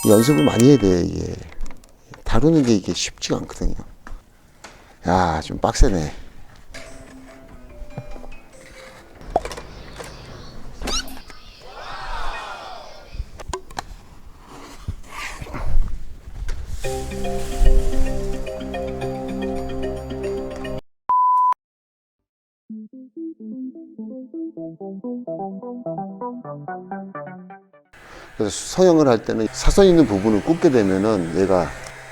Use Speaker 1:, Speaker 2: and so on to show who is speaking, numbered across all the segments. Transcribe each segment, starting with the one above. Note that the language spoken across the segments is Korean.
Speaker 1: 연습을 많이 해야 돼, 이게. 다루는 게 이게 쉽지가 않거든요. 야, 좀 빡세네. 그래서 서형을 할 때는 사선 있는 부분을 꽂게 되면은 얘가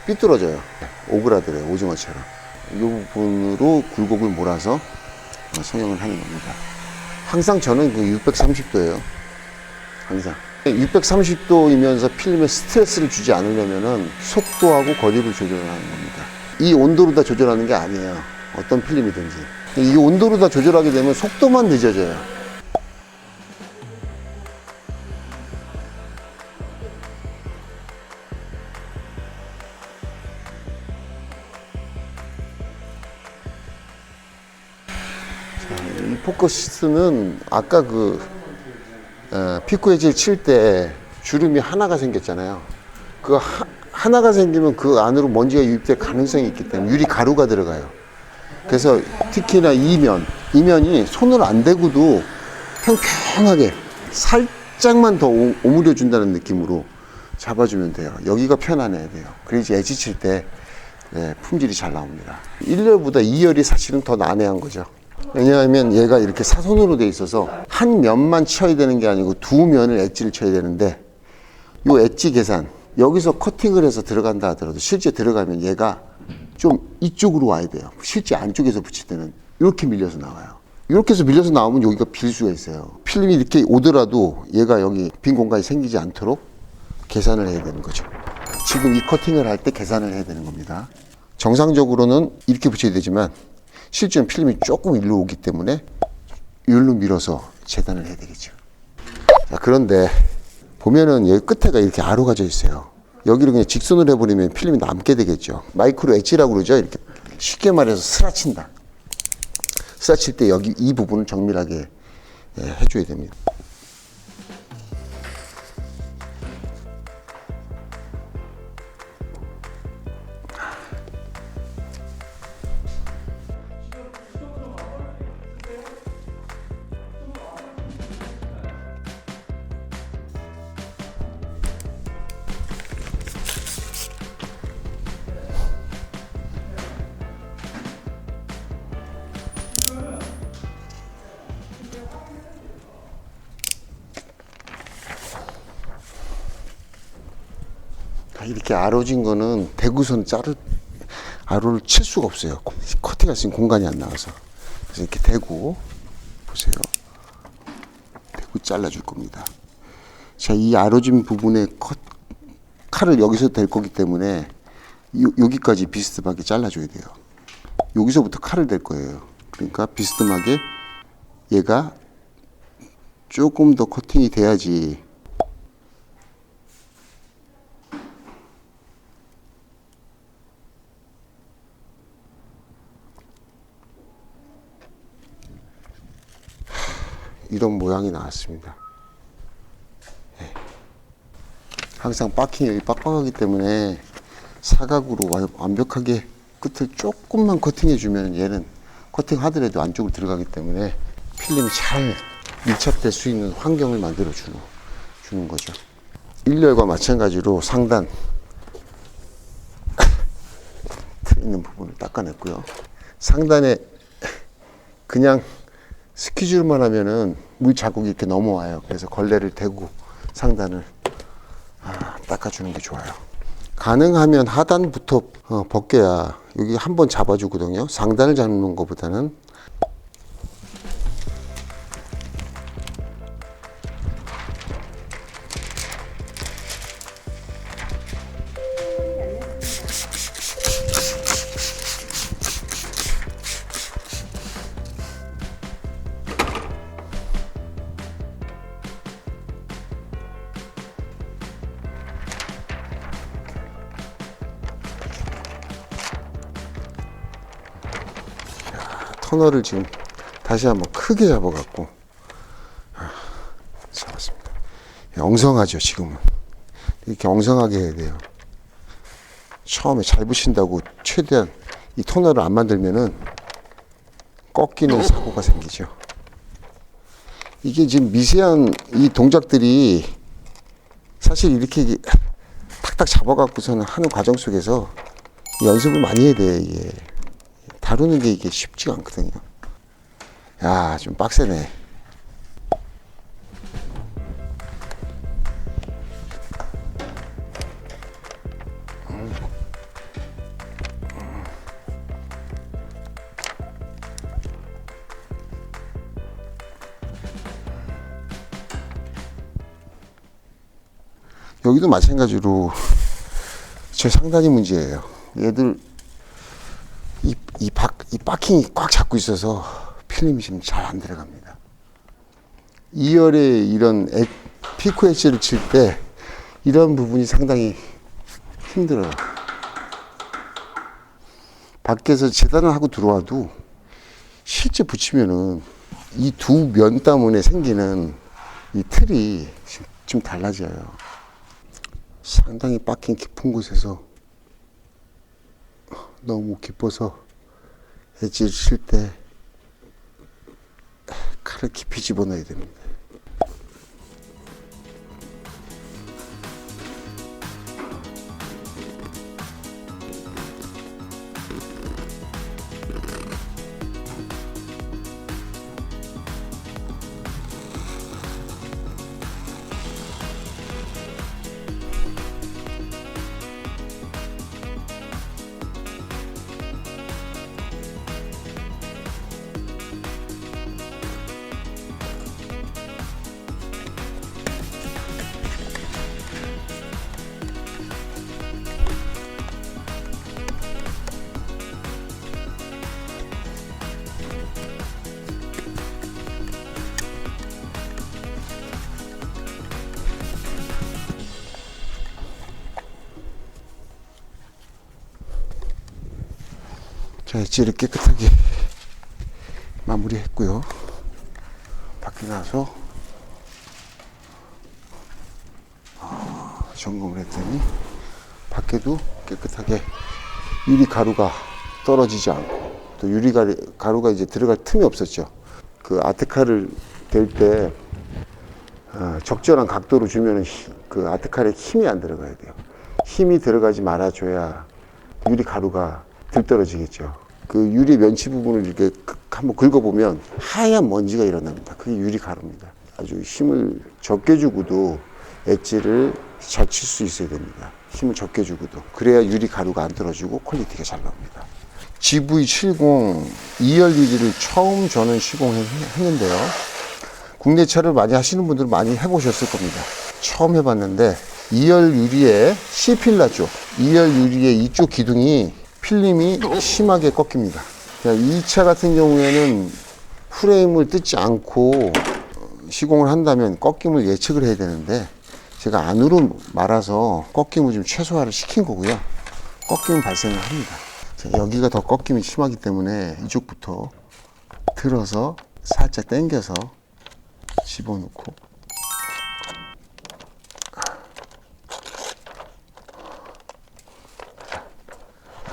Speaker 1: 삐뚤어져요. 오그라들어요, 오징어처럼. 이 부분으로 굴곡을 몰아서 서형을 하는 겁니다. 항상 저는 그 630도예요. 항상. 630도이면서 필름에 스트레스를 주지 않으려면은 속도하고 거리를 조절하는 겁니다. 이 온도로 다 조절하는 게 아니에요. 어떤 필름이든지. 이 온도로 다 조절하게 되면 속도만 늦어져요. 이 포커스는 아까 그 피코 엣지를 칠 때 주름이 하나가 생겼잖아요. 그 하나가 생기면 그 안으로 먼지가 유입될 가능성이 있기 때문에 유리 가루가 들어가요. 그래서 특히나 이면이 손을 안 대고도 평평하게 살짝만 더 오므려 준다는 느낌으로 잡아주면 돼요. 여기가 편안해야 돼요. 그래야지 엣지 칠 때 품질이 잘 나옵니다. 1열보다 2열이 사실은 더 난해한 거죠. 왜냐하면 얘가 이렇게 사선으로 돼 있어서 한 면만 쳐야 되는 게 아니고 두 면을 엣지를 쳐야 되는데, 요 엣지 계산, 여기서 커팅을 해서 들어간다 하더라도 실제 들어가면 얘가 좀 이쪽으로 와야 돼요. 실제 안쪽에서 붙일 때는 이렇게 밀려서 나와요. 이렇게 해서 밀려서 나오면 여기가 빌 수가 있어요. 필름이 이렇게 오더라도 얘가 여기 빈 공간이 생기지 않도록 계산을 해야 되는 거죠. 지금 이 커팅을 할 때 계산을 해야 되는 겁니다. 정상적으로는 이렇게 붙여야 되지만 실제는 필름이 조금 일로 오기 때문에 이리로 밀어서 재단을 해야 되겠죠. 자, 그런데 보면은 여기 끝에가 이렇게 아로가져 있어요. 여기를 그냥 직선으로 해버리면 필름이 남게 되겠죠. 마이크로 엣지라고 그러죠. 이렇게 쉽게 말해서 스라친다. 스라칠 때 여기 이 부분을 정밀하게 해줘야 됩니다. 이렇게 아로진 거는 대구선 아로를 칠 수가 없어요. 커팅할 수 있는 공간이 안 나와서. 그래서 이렇게 대고, 보세요. 대고 잘라줄 겁니다. 자, 이 아로진 부분에 칼을 여기서 댈 거기 때문에 여기까지 비스듬하게 잘라줘야 돼요. 여기서부터 칼을 댈 거예요. 그러니까 비스듬하게 얘가 조금 더 커팅이 돼야지 이런 모양이 나왔습니다. 네. 항상 바킹이 빡빡하기 때문에 사각으로 완벽하게 끝을 조금만 커팅해 주면 얘는 커팅하더라도 안쪽으로 들어가기 때문에 필름이 잘 밀착될 수 있는 환경을 만들어 주는 거죠. 1열과 마찬가지로 상단 틀 있는 부분을 닦아냈고요. 상단에 그냥 스퀴줄만 하면은 물 자국이 이렇게 넘어와요. 그래서 걸레를 대고 상단을 닦아주는 게 좋아요. 가능하면 하단부터 벗겨야 여기 한번 잡아주거든요. 상단을 잡는 것보다는. 터널을 지금 다시 한번 크게 잡아갖고 잡았습니다. 엉성하죠 지금은. 이렇게 엉성하게 해야 돼요. 처음에 잘 붙인다고 최대한 이 토너를 안 만들면은 꺾이는 사고가 생기죠. 이게 지금 미세한 이 동작들이 사실 이렇게 탁탁 잡아갖고서는 하는 과정 속에서 연습을 많이 해야 돼. 이게 다루는 게 이게 쉽지가 않거든요. 야, 좀 빡세네. 여기도 마찬가지로 저 상단이 문제예요. 얘들 이 바킹이 꽉 잡고 있어서 필름이 지금 잘 안 들어갑니다. 2열에 이런 피코 엣지를 칠 때 이런 부분이 상당히 힘들어요. 밖에서 재단을 하고 들어와도 실제 붙이면은 이 두 면 때문에 생기는 이 틀이 좀 달라져요. 상당히 박힌 깊은 곳에서 너무 깊어서 엣지를 칠 때 칼을 깊이 집어넣어야 됩니다. 자, 엣지를 깨끗하게 마무리했고요. 밖에 나서 점검을 했더니 밖에도 깨끗하게 유리 가루가 떨어지지 않고 또 유리 가루가 이제 들어갈 틈이 없었죠. 그 아트칼을 댈 때 적절한 각도로 주면 그 아트칼에 힘이 안 들어가야 돼요. 힘이 들어가지 말아줘야 유리 가루가 들떨어지겠죠. 그 유리 면치 부분을 이렇게 한번 긁어보면 하얀 먼지가 일어납니다. 그게 유리 가루입니다. 아주 힘을 적게 주고도 엣지를 잘 칠 수 있어야 됩니다. 힘을 적게 주고도. 그래야 유리 가루가 안 떨어지고 퀄리티가 잘 나옵니다. GV70 2열 유리를 처음 저는 시공했는데요. 국내 차를 많이 하시는 분들은 많이 해보셨을 겁니다. 처음 해봤는데 2열 유리에 C필라죠. 2열 유리의 이쪽 기둥이 필름이 심하게 꺾입니다. 이 차 같은 경우에는 프레임을 뜯지 않고 시공을 한다면 꺾임을 예측을 해야 되는데 제가 안으로 말아서 꺾임을 좀 최소화를 시킨 거고요. 꺾임은 발생을 합니다. 자, 여기가 더 꺾임이 심하기 때문에 이쪽부터 들어서 살짝 당겨서 집어넣고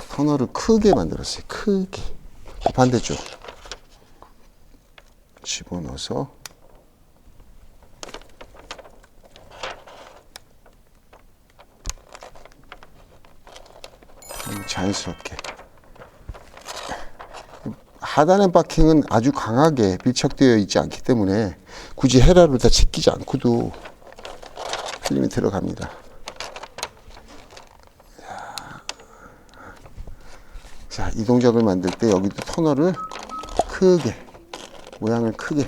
Speaker 1: 터널을 크게 만들었어요. 크게. 반대쪽 집어넣어서 자연스럽게. 하단의 바킹은 아주 강하게 밀착되어 있지 않기 때문에 굳이 헤라를 다 제끼지 않고도 필름이 들어갑니다. 자, 이 동작을 만들 때 여기도 터널을 크게, 모양을 크게.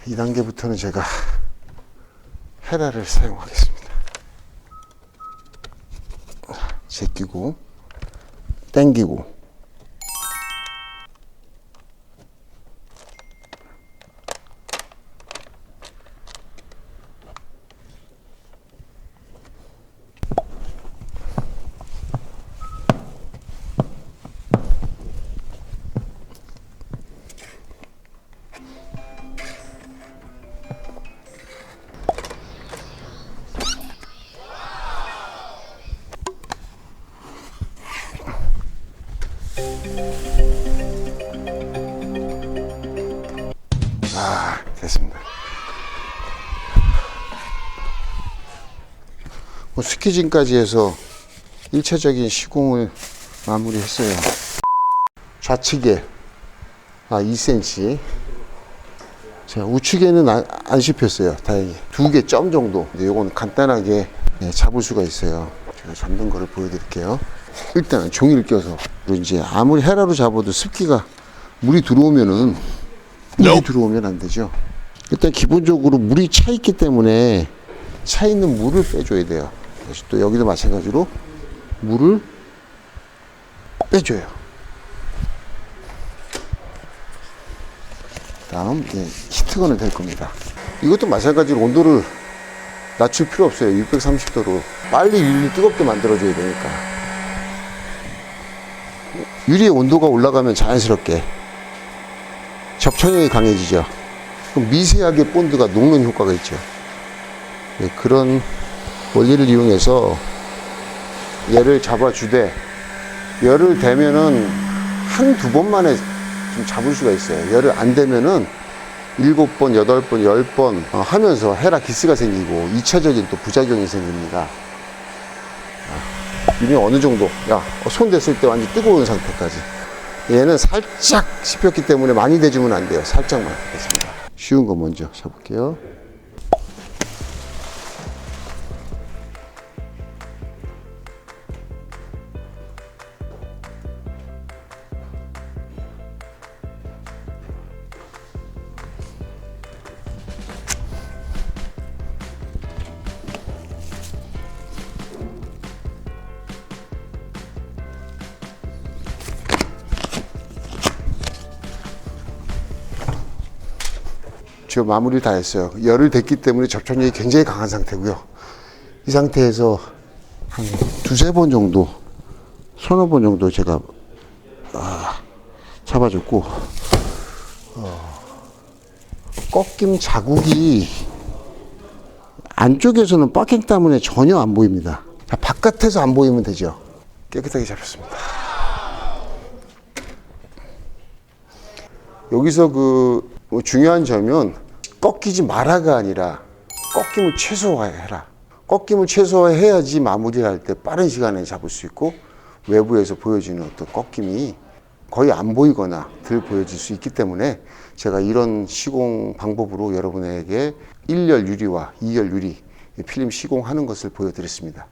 Speaker 1: 이 단계부터는 제가 헤라를 사용하겠습니다. 제끼고 당기고 스키징까지 해서 1차적인 시공을 마무리했어요. 좌측에 2cm. 자, 우측에는 안 씹혔어요. 다행히. 2개 점 정도. 근데 요건 간단하게 잡을 수가 있어요. 제가 잡는 거를 보여드릴게요. 일단은 종이를 껴서. 그리고 이제 아무리 헤라로 잡아도 습기가 물이 들어오면 안 되죠. 일단 기본적으로 물이 차 있기 때문에 차 있는 물을 빼줘야 돼요. 다시 또 여기도 마찬가지로 물을 빼줘요. 다음 히트건은 될 겁니다. 이것도 마찬가지로 온도를 낮출 필요 없어요. 630도로 빨리 유리를 뜨겁게 만들어줘야 되니까. 유리의 온도가 올라가면 자연스럽게 접착력이 강해지죠. 그럼 미세하게 본드가 녹는 효과가 있죠. 그런 원리를 이용해서 얘를 잡아주되 열을 대면은 한두 번만에 좀 잡을 수가 있어요. 열을 안 대면은 7번, 8번, 10번 하면서 헤라 기스가 생기고 2차적인 또 부작용이 생깁니다. 이미 어느 정도, 손 댔을 때 완전 뜨거운 상태까지. 얘는 살짝 씹혔기 때문에 많이 대주면 안 돼요. 살짝만 하겠습니다. 쉬운 거 먼저 잡을게요. 지금 마무리를 다 했어요. 열을 댔기 때문에 접착력이 굉장히 강한 상태고요. 이 상태에서 한 두세 번 정도, 서너 번 정도 제가 잡아줬고, 꺾임 자국이 안쪽에서는 바킹 때문에 전혀 안 보입니다. 바깥에서 안 보이면 되죠. 깨끗하게 잡혔습니다. 여기서 중요한 점은 꺾이지 마라가 아니라 꺾임을 최소화해라. 꺾임을 최소화해야지 마무리를 할 때 빠른 시간에 잡을 수 있고 외부에서 보여지는 어떤 꺾임이 거의 안 보이거나 덜 보여질 수 있기 때문에 제가 이런 시공 방법으로 여러분에게 1열 유리와 2열 유리 필름 시공하는 것을 보여드렸습니다.